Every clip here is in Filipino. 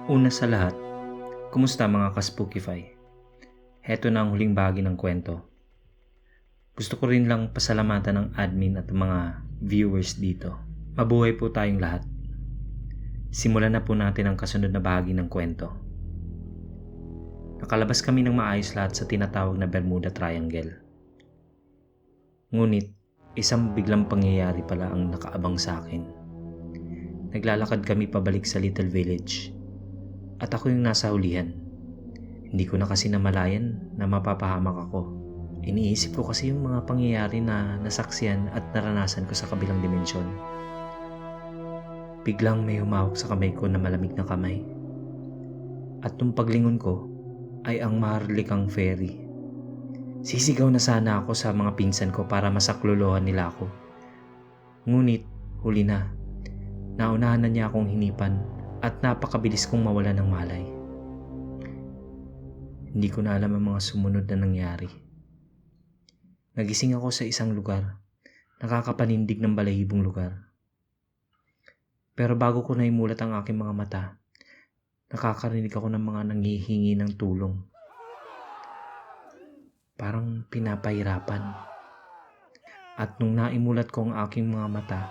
Una sa lahat, kumusta mga ka-Spookify? Heto na ang huling bahagi ng kwento. Gusto ko rin lang pasalamatan ng admin at mga viewers dito. Mabuhay po tayong lahat. Simulan na po natin ang kasunod na bahagi ng kwento. Nakalabas kami ng maayos lahat sa tinatawag na Bermuda Triangle. Ngunit, isang biglang pangyayari pala ang nakaabang sa akin. Naglalakad kami pabalik sa little village. At ako yung nasa hulihan. Hindi ko na kasi namalayan na mapapahamak ako. Iniisip ko kasi yung mga pangyayari na nasaksiyan at naranasan ko sa kabilang dimensyon. Biglang may humawak sa kamay ko na malamig na kamay. At nung paglingon ko ay ang maharlikang fairy. Sisigaw na sana ako sa mga pinsan ko para masaklolohan nila ako. Ngunit huli na. Naunahan na niya akong hinipan at napakabilis kong mawala ng malay. Hindi ko na alam ang mga sumunod na nangyari. Nagising ako sa isang lugar, nakakapanindig ng balahibong lugar. Pero bago ko naimulat ang aking mga mata, nakakarinig ako ng mga nanghihingi ng tulong. Parang pinapahirapan. At nung naimulat ko ang aking mga mata,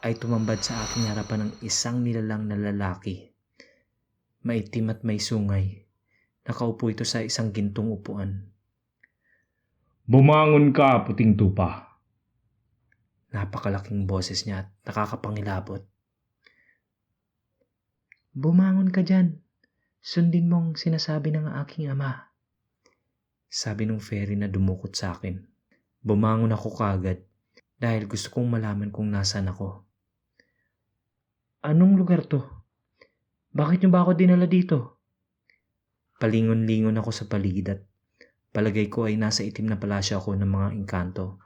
ay tumambad sa aking harapan ng isang nilalang na lalaki. Maitim at may sungay. Nakaupo ito sa isang gintong upuan. Bumangon ka, puting tupa. Napakalaking boses niya at nakakapangilabot. Bumangon ka dyan. Sundin mo ang sinasabi ng aking ama. Sabi nung fairy na dumukot sa akin. Bumangon ako kaagad dahil gusto kong malaman kung nasaan ako. Anong lugar to? Bakit niyo ba ako dinala dito? Palingon-lingon ako sa paligid at palagay ko ay nasa itim na palasyo ako ng mga engkanto.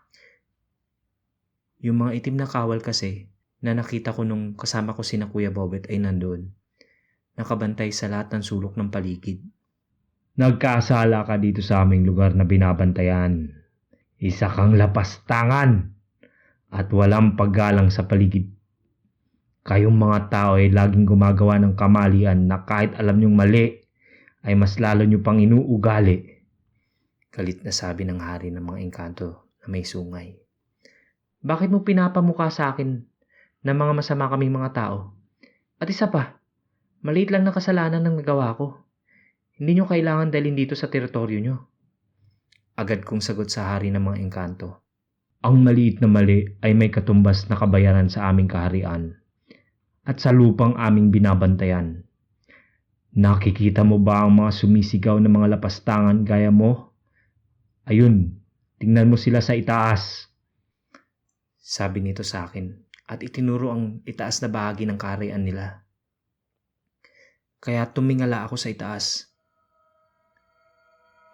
Yung mga itim na kawal kasi na nakita ko nung kasama ko sina Kuya Bobet ay nandoon. Nakabantay sa lahat ng sulok ng paligid. Nagkasala ka dito sa aming lugar na binabantayan. Isa kang lapastangan at walang paggalang sa paligid. Kayong mga tao ay laging gumagawa ng kamalian na kahit alam niyong mali, ay mas lalo niyo pang inuugali. Galit na sabi ng hari ng mga engkanto na may sungay. Bakit mo pinapamukha sa akin na mga masama kaming mga tao? At isa pa, maliit lang na kasalanan ng nagawa ko. Hindi niyo kailangan dalhin dito sa teritoryo niyo. Agad kong sagot sa hari ng mga engkanto. Ang maliit na mali ay may katumbas na kabayaran sa aming kaharian at sa lupang aming binabantayan. Nakikita mo ba ang mga sumisigaw na mga lapastangan gaya mo? Ayun, tingnan mo sila sa itaas. Sabi nito sa akin at itinuro ang itaas na bahagi ng kaharian nila. Kaya tumingala ako sa itaas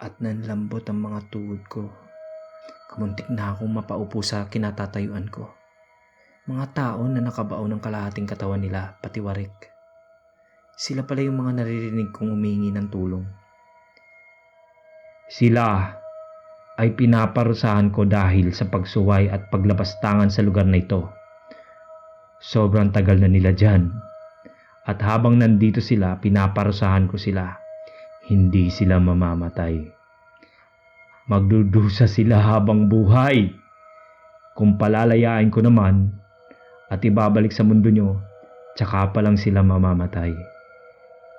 at nanlambot ang mga tuhod ko. Kamuntik na akong mapaupo sa kinatatayuan ko. Mga tao na nakabao ng kalahating katawan nila pati warik. Sila pala yung mga naririnig kong humihingi ng tulong. Sila ay pinaparusahan ko dahil sa pagsuway at paglapastangan sa lugar na ito. Sobrang tagal na nila dyan. At habang nandito sila, pinaparusahan ko sila. Hindi sila mamamatay. Magdudusa sila habang buhay. Kung palalayain ko naman at ibabalik sa mundo nyo, tsaka pa lang sila mamamatay.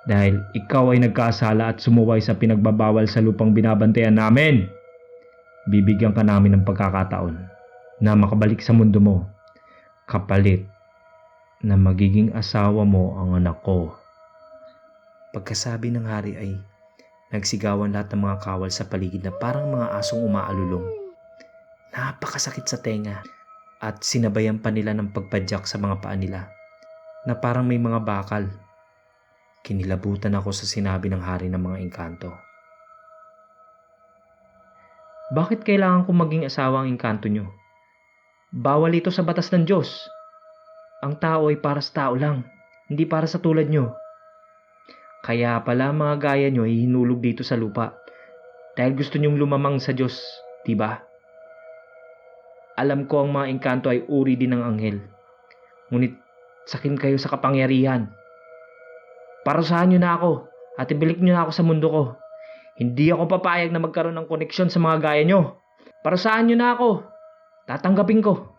Dahil ikaw ay nagkasala at sumuway sa pinagbabawal sa lupang binabantayan namin. Bibigyan ka namin ng pagkakataon na makabalik sa mundo mo, kapalit na magiging asawa mo ang anak ko. Pagkasabi ng hari ay nagsigawan lahat ng mga kawal sa paligid na parang mga asong umaalulong. Napakasakit sa tenga at sinabayan pa nila ng pagpadyak sa mga paa nila na parang may mga bakal. Kinilabutan ako sa sinabi ng hari ng mga engkanto. Bakit kailangan kong maging asawa ang engkanto nyo? Bawal ito sa batas ng Diyos. Ang tao ay para sa tao lang, hindi para sa tulad nyo. Kaya pala mga gaya nyo ay hinulog dito sa lupa dahil gusto nyong lumamang sa Diyos, diba? Alam ko ang mga engkanto ay uri din ng anghel. Ngunit sakim kayo sa kapangyarihan. Parusahan niyo na ako at ibalik niyo na ako sa mundo ko. Hindi ako papayag na magkaroon ng koneksyon sa mga gaya niyo. Parusahan niyo na ako. Tatanggapin ko.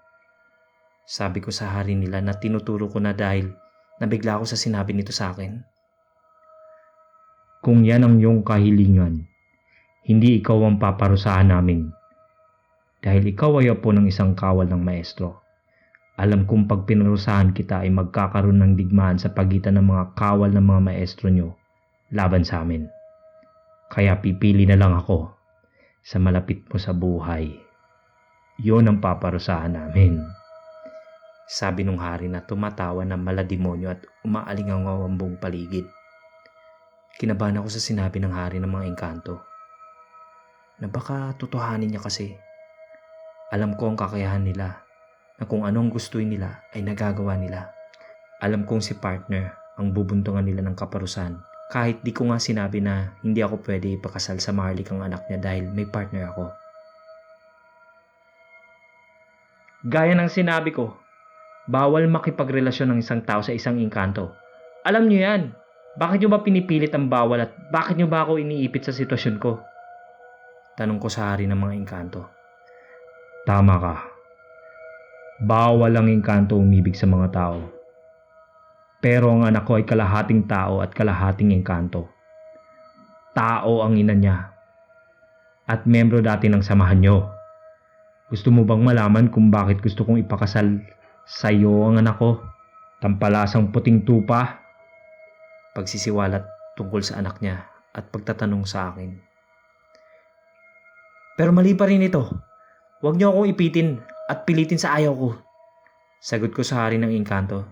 Sabi ko sa hari nila na tinuturo ko na dahil nabigla ako sa sinabi nito sa akin. Kung yan ang iyong kahilingan, hindi ikaw ang paparusahan namin. Dahil ikaw ay apo ng isang kawal ng maestro. Alam kong pag pinarusahan kita ay magkakaroon ng digmaan sa pagitan ng mga kawal ng mga maestro nyo laban sa amin. Kaya pipili na lang ako sa malapit mo sa buhay. Yun ang paparusahan namin. Sabi nung hari na tumatawa ng malademonyo at umaalingaw ang buong paligid. Kinabahan ako sa sinabi ng hari ng mga engkanto. Na baka tutuhanin niya kasi. Alam ko ang kakayahan nila na kung anong gustuin nila ay nagagawa nila. Alam kong si partner ang bubuntungan nila ng kaparusahan kahit di ko nga sinabi na hindi ako pwede ipakasal sa Marlik ang anak niya dahil may partner ako. Gaya ng sinabi ko, bawal makipagrelasyon ng isang tao sa isang engkanto. Alam niyo yan. Bakit niyo ba pinipilit ang bawal at bakit niyo ba ako iniipit sa sitwasyon ko? Tanong ko sa hari ng mga engkanto. Tama ka. Bawal ang engkanto umibig sa mga tao. Pero ang anak ko ay kalahating tao at kalahating engkanto. Tao ang ina niya. At membro dati ng samahan niyo. Gusto mo bang malaman kung bakit gusto kong ipakasal sa iyo ang anak ko? Tampalasang puting tupa. Pagsisiwalat tungkol sa anak niya at pagtatanong sa akin. Pero mali pa rin ito. Huwag niyo akong ipitin at pilitin sa ayaw ko. Sagot ko sa hari ng engkanto.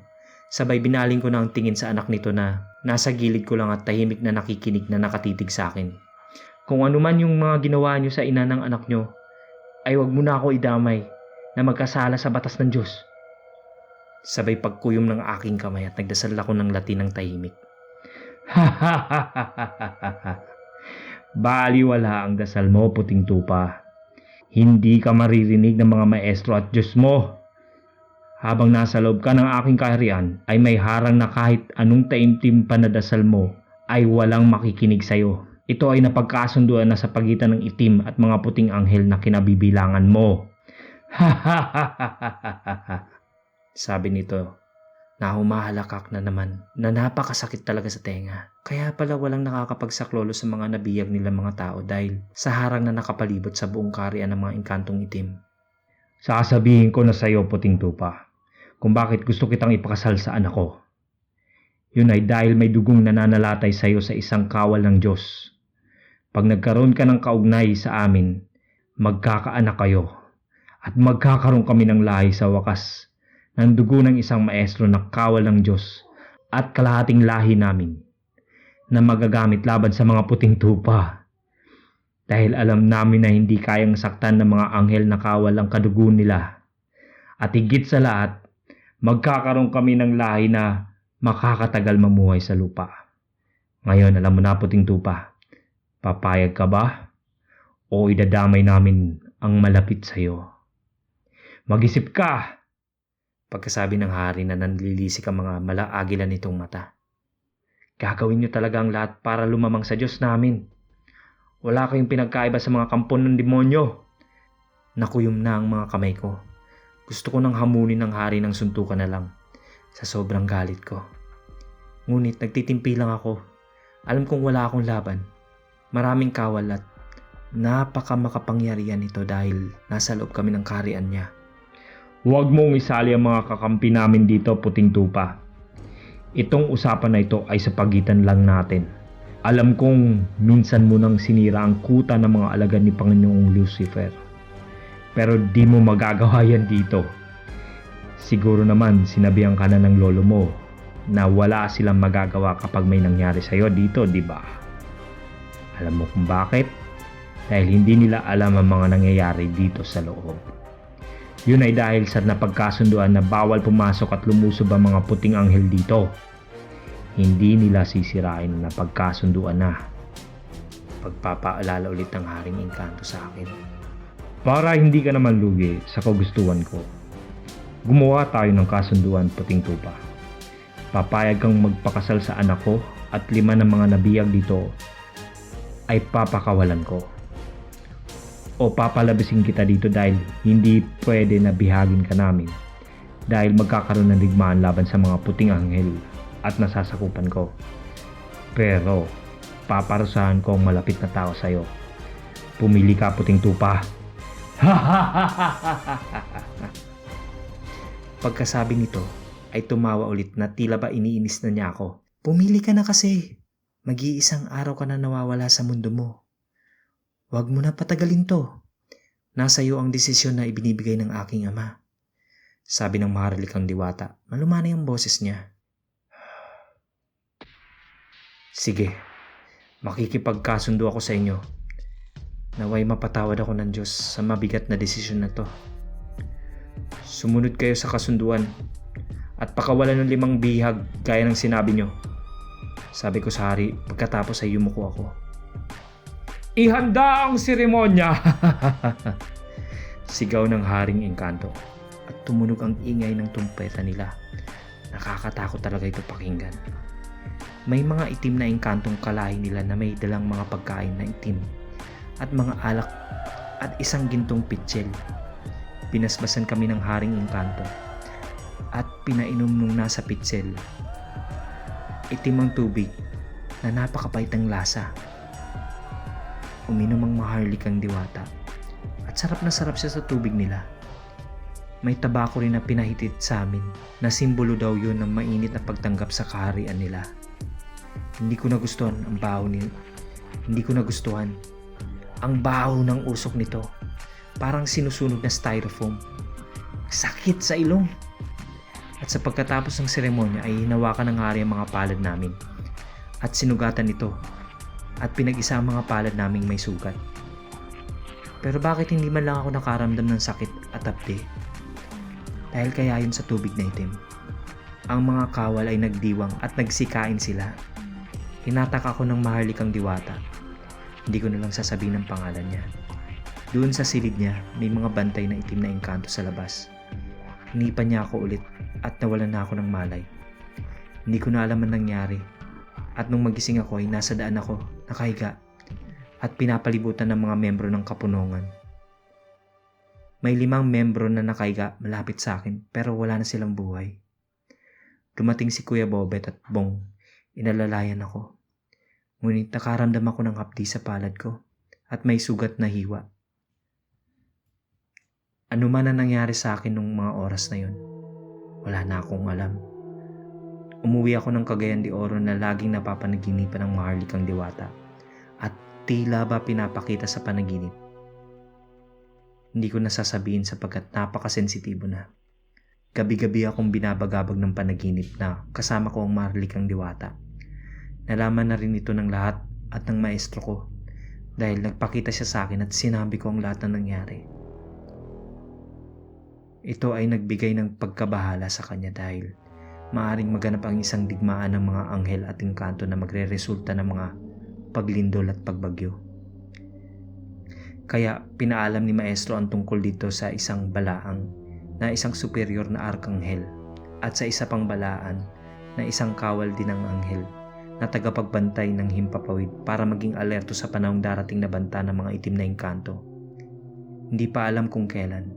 Sabay binaling ko na ang tingin sa anak nito na nasa gilid ko lang at tahimik na nakikinig na nakatitig sa akin. Kung ano man yung mga ginawa niyo sa ina ng anak niyo, ay huwag mo na ako idamay na magkasala sa batas ng Diyos. Sabay pagkuyom ng aking kamay at nagdasal ako ng Latin ng tahimik. Baliwala ang dasal mo, puting tupa. Hindi ka maririnig ng mga maestro at Diyos mo. Habang nasa loob ka ng aking kaharian, ay may harang na kahit anong taimtim pa na dasal mo ay walang makikinig sa'yo. Ito ay napagkasunduan na sa pagitan ng itim at mga puting anghel na kinabibilangan mo. Sabi nito na humahalakak na naman na napakasakit talaga sa tenga. Kaya pala walang nakakapagsaklolo sa mga nabiyag nila mga tao dahil sa harang na nakapalibot sa buong kaharian ng mga engkantong itim. Sasabihin ko na sa'yo, puting tupa, kung bakit gusto kitang ipakasal sa anak ko. Yun ay dahil may dugong nananalatay sa'yo sa isang kawal ng Diyos. Pag nagkaroon ka ng kaugnay sa amin, magkakaanak kayo at magkakaroon kami ng lahi sa wakas ng dugo ng isang maestro na kawal ng Diyos at kalahating lahi namin na magagamit laban sa mga puting tupa. Dahil alam namin na hindi kayang saktan ng mga anghel na kawal ang kadugo nila. At higit sa lahat, magkakaroon kami ng lahi na makakatagal mamuhay sa lupa. Ngayon, alam mo na, puting tupa, papayag ka ba? O idadamay namin ang malapit sa iyo? Mag-isip ka! Pagkasabi ng hari na nanlilisik ang mga malaagilan nitong mata. Gagawin niyo talaga ang lahat para lumamang sa Diyos namin. Wala kayong pinagkaiba sa mga kampon ng demonyo. Nakuyom na ang mga kamay ko. Gusto ko nang hamunin ng hari ng suntukan na lang sa sobrang galit ko. Ngunit nagtitimpi lang ako. Alam kong wala akong laban. Maraming kawal at napakamakapangyarihan nito dahil nasa loob kami ng kaharian niya. Huwag mong isali ang mga kakampi namin dito, puting tupa. Itong usapan na ito ay sa pagitan lang natin. Alam kong minsan mo nang sinira ang kuta ng mga alagad ni Panginoong Lucifer. Pero di mo magagawa yan dito. Siguro naman sinabihan ka na ng lolo mo na wala silang magagawa kapag may nangyari sa'yo dito, di ba? Alam mo kung bakit? Dahil hindi nila alam ang mga nangyayari dito sa loob. Yun ay dahil sa napagkasunduan na bawal pumasok at lumusob ang mga puting anghel dito. Hindi nila sisirain na napagkasunduan na. Pagpapaalala ulit ng haring engkanto sa akin. Para hindi ka naman lugi sa kagustuhan ko, gumawa tayo ng kasunduan, puting tupa. papayag kang magpakasal sa anak ko at 5 ng mga nabiyag dito ay papakawalan ko. O papalabasin kita dito dahil hindi pwede na bihagin ka namin dahil magkakaroon ng digmaan laban sa mga puting anghel at nasasakupan ko. Pero paparusahan ko ang malapit na tao sa'yo. Pumili ka, puting tupa. Pagkasabi nito ay tumawa ulit na tila ba iniinis na niya ako. Pumili ka na kasi. Mag-iisang araw ka na nawawala sa mundo mo. Huwag mo na patagalin to. Nasa iyo ang desisyon na ibinibigay ng aking ama. Sabi ng maharlikang diwata. Malumanay ang boses niya. Sige, makikipagkasundo ako sa inyo. Naway mapatawad ako ng Diyos sa mabigat na desisyon na to. Sumunod kayo sa kasunduan at pakawalan ng 5 bihag gaya ng sinabi nyo. Sabi ko sa hari pagkatapos ay yumuko ako. Ihanda ang seremonya! Sigaw ng haring engkanto at tumunog ang ingay ng tumpeta nila. Nakakatakot talaga ito pakinggan. May mga itim na engkantong kalahi nila na may dalang mga pagkain na itim at mga alak at isang gintong pitsil. Pinasbasan kami ng haring engkanto at pinainom nung nasa pitsil. Itim ang tubig na napakapait ang lasa. Uminom ang maharlikang diwata at sarap na sarap siya sa tubig nila. May tabako rin na pinahitit sa amin na simbolo daw yun ng mainit na pagtanggap sa kaharian nila. Hindi ko nagustuhan ang baho ang baho ng usok nito. Parang sinusunog na styrofoam. Sakit sa ilong. At sa pagkatapos ng seremonya ay hinawakan ng hari ang mga palad namin at sinugatan ito at pinag-isa ang mga palad naming may sugat. Pero bakit hindi man lang ako nakaramdam ng sakit at apde? Dahil kaya yun sa tubig na itim. Ang mga kawal ay nagdiwang at nagsikain sila. Hinatak ako ng maharlikang diwata. Hindi ko na lang sasabihin ang pangalan niya. Doon sa silid niya, may mga bantay na itim na engkanto sa labas. Hinipan niya ako ulit at nawalan na ako ng malay. Hindi ko na alam ang nangyari. At nung magising ako ay nasa daan ako, nakahiga, at pinapalibutan ng mga membro ng kapunungan. May 5 membro na nakahiga malapit sa akin pero wala na silang buhay. Dumating si Kuya Bobet at Bong. Inalalayan ako. Ngunit nakaramdam ako ng hapdi sa palad ko at may sugat na hiwa. Ano man ang nangyari sa akin nung mga oras na yun, wala na akong alam. Umuwi ako ng Cagayan de Oro na laging napapanaginipan ng maharlikang diwata at tila ba pinapakita sa panaginip. Hindi ko nasasabihin sapagkat napakasensitibo na. Gabi-gabi akong binabagabag ng panaginip na kasama ko ang maharlikang diwata. Nalaman na rin ito ng lahat at ng maestro ko dahil nagpakita siya sa akin at sinabi ko ang lahat na nangyari. Ito ay nagbigay ng pagkabahala sa kanya dahil maaaring maganap ang isang digmaan ng mga anghel at engkanto na magre-resulta ng mga paglindol at pagbagyo. Kaya pinaalam ni maestro ang tungkol dito sa isang balaang na isang superior na arkanghel at sa isa pang balaan na isang kawal din ng anghel na tagapagbantay ng himpapawid para maging alerto sa panahong darating na banta ng mga itim na engkanto. Hindi pa alam kung kailan,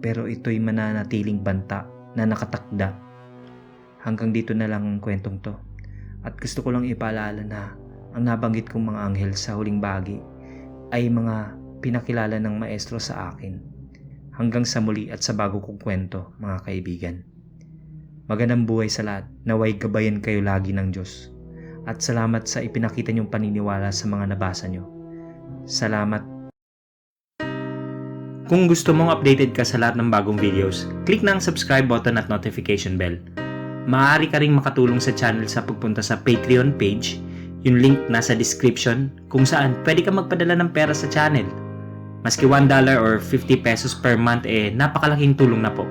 pero ito'y mananatiling banta na nakatakda. Hanggang dito na lang ang kwentong to. At gusto ko lang ipaalala na ang nabanggit kong mga anghel sa huling bahagi ay mga pinakilala ng maestro sa akin. Hanggang sa muli at sa bago kong kwento, mga kaibigan. Magandang buhay sa lahat. Naway gabayan kayo lagi ng Diyos. At salamat sa ipinakita niyong paniniwala sa mga nabasa niyo. Salamat. Kung gusto mong updated ka sa lahat ng bagong videos, click na ang subscribe button at notification bell. Maaari ka ring makatulong sa channel sa pagpunta sa Patreon page. Yung link nasa description kung saan pwede ka magpadala ng pera sa channel. Maski $1 or 50 pesos per month napakalaking tulong na po.